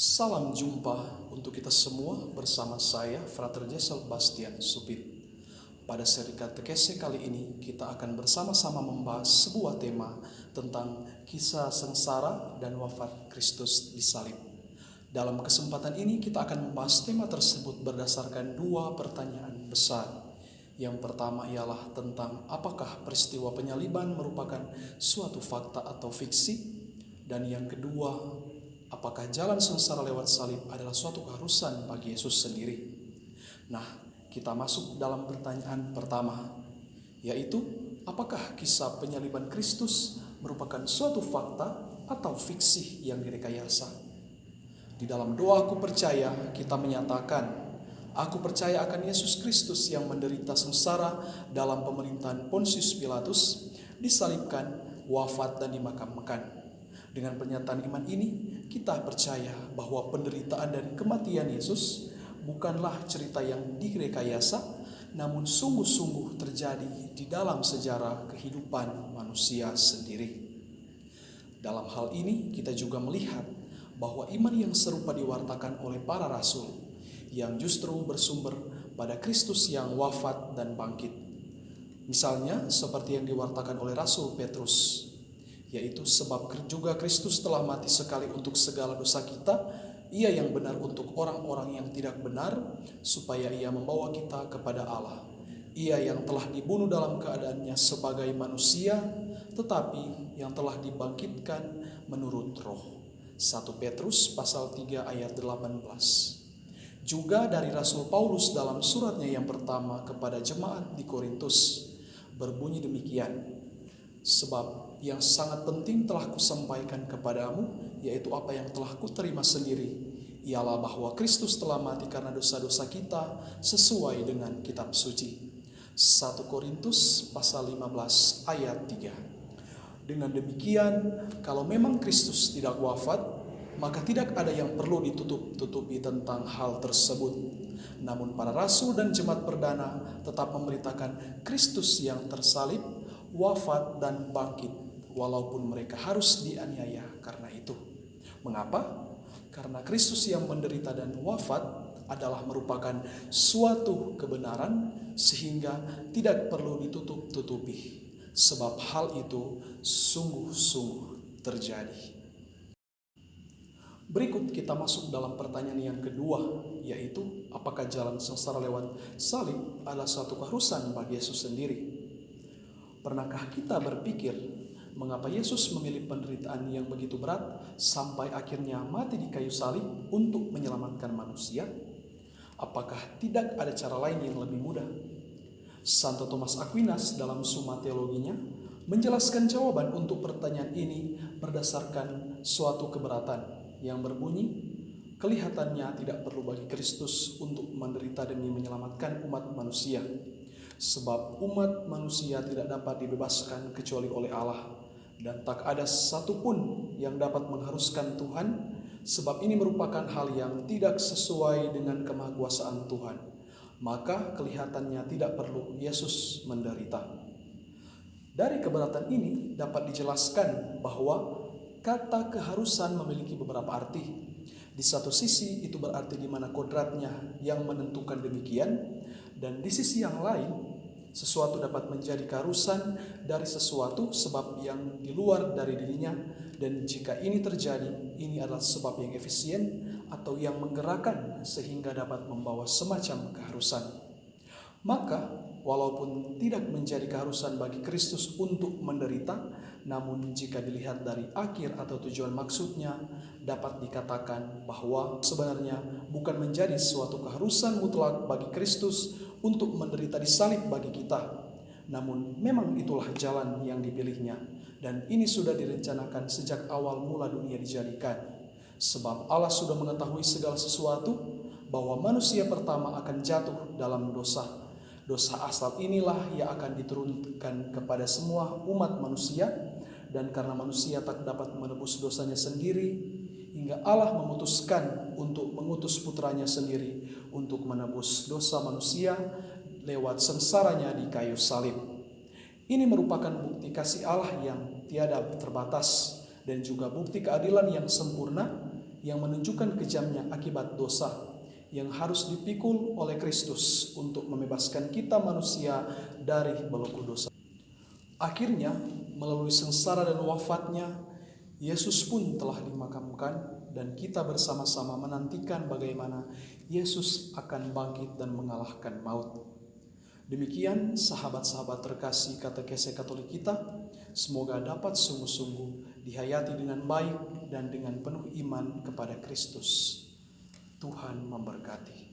Salam jumpa untuk kita semua bersama saya, Frater Jesel Bastian Supit. Pada seri katekese kali ini, kita akan bersama-sama membahas sebuah tema tentang kisah sengsara dan wafat Kristus di salib. Dalam kesempatan ini, kita akan membahas tema tersebut berdasarkan dua pertanyaan besar. Yang pertama ialah tentang apakah peristiwa penyaliban merupakan suatu fakta atau fiksi? Dan yang kedua, apakah jalan sengsara lewat salib adalah suatu keharusan bagi Yesus sendiri? Nah, kita masuk dalam pertanyaan pertama, yaitu apakah kisah penyaliban Kristus merupakan suatu fakta atau fiksi yang direkayasa? Di dalam doa Aku Percaya, kita menyatakan, aku percaya akan Yesus Kristus yang menderita sengsara dalam pemerintahan Pontius Pilatus, disalibkan, wafat dan dimakamkan. Dengan pernyataan iman ini, kita percaya bahwa penderitaan dan kematian Yesus bukanlah cerita yang direkayasa, namun sungguh-sungguh terjadi di dalam sejarah kehidupan manusia sendiri. Dalam hal ini, kita juga melihat bahwa iman yang serupa diwartakan oleh para rasul, yang justru bersumber pada Kristus yang wafat dan bangkit. Misalnya, seperti yang diwartakan oleh Rasul Petrus, yaitu sebab juga Kristus telah mati sekali untuk segala dosa kita, ia yang benar untuk orang-orang yang tidak benar, supaya ia membawa kita kepada Allah. Ia yang telah dibunuh dalam keadaannya sebagai manusia, tetapi yang telah dibangkitkan menurut roh. 1 Petrus pasal 3 ayat 18. Juga dari Rasul Paulus dalam suratnya yang pertama kepada jemaat di Korintus, berbunyi demikian, sebab yang sangat penting telah kusampaikan kepadamu, yaitu apa yang telah kuterima sendiri, ialah bahwa Kristus telah mati karena dosa-dosa kita sesuai dengan kitab suci. 1 Korintus pasal 15 ayat 3. Dengan demikian, kalau memang Kristus tidak wafat, maka tidak ada yang perlu ditutup-tutupi tentang hal tersebut. Namun para rasul dan jemaat perdana tetap memberitakan Kristus yang tersalib, wafat dan bangkit, walaupun mereka harus dianiaya karena itu. Mengapa? Karena Kristus yang menderita dan wafat adalah merupakan suatu kebenaran, sehingga tidak perlu ditutup-tutupi, sebab hal itu sungguh-sungguh terjadi. Berikut kita masuk dalam pertanyaan yang kedua, yaitu apakah jalan sengsara lewat salib adalah suatu keharusan bagi Yesus sendiri? Pernahkah kita berpikir mengapa Yesus memilih penderitaan yang begitu berat sampai akhirnya mati di kayu salib untuk menyelamatkan manusia? Apakah tidak ada cara lain yang lebih mudah? Santo Thomas Aquinas dalam Summa Theologinya menjelaskan jawaban untuk pertanyaan ini berdasarkan suatu keberatan yang berbunyi, kelihatannya tidak perlu bagi Kristus untuk menderita demi menyelamatkan umat manusia, sebab umat manusia tidak dapat dibebaskan kecuali oleh Allah, dan tak ada satupun yang dapat mengharuskan Tuhan, sebab ini merupakan hal yang tidak sesuai dengan kemahakuasaan Tuhan. Maka kelihatannya tidak perlu Yesus menderita. Dari keberatan ini dapat dijelaskan bahwa kata keharusan memiliki beberapa arti. Di satu sisi itu berarti di mana kodratnya yang menentukan demikian, dan di sisi yang lain sesuatu dapat menjadi keharusan dari sesuatu sebab yang di luar dari dirinya, dan jika ini terjadi, ini adalah sebab yang efisien atau yang menggerakkan sehingga dapat membawa semacam keharusan. Maka walaupun tidak menjadi keharusan bagi Kristus untuk menderita, namun jika dilihat dari akhir atau tujuan maksudnya, dapat dikatakan bahwa sebenarnya bukan menjadi suatu keharusan mutlak bagi Kristus untuk menderita di salib bagi kita, namun memang itulah jalan yang dipilihnya, dan ini sudah direncanakan sejak awal mula dunia dijadikan. Sebab Allah sudah mengetahui segala sesuatu, bahwa manusia pertama akan jatuh dalam dosa. Dosa asal inilah yang akan diturunkan kepada semua umat manusia, dan karena manusia tak dapat menebus dosanya sendiri, hingga Allah memutuskan untuk mengutus putranya sendiri untuk menebus dosa manusia lewat sengsaranya di kayu salib. Ini merupakan bukti kasih Allah yang tiada terbatas, dan juga bukti keadilan yang sempurna, yang menunjukkan kejamnya akibat dosa yang harus dipikul oleh Kristus untuk membebaskan kita manusia dari belenggu dosa. Akhirnya, melalui sengsara dan wafatnya, Yesus pun telah dimakamkan dan kita bersama-sama menantikan bagaimana Yesus akan bangkit dan mengalahkan maut. Demikian sahabat-sahabat terkasih katekese Katolik kita, semoga dapat sungguh-sungguh dihayati dengan baik dan dengan penuh iman kepada Kristus. Tuhan memberkati.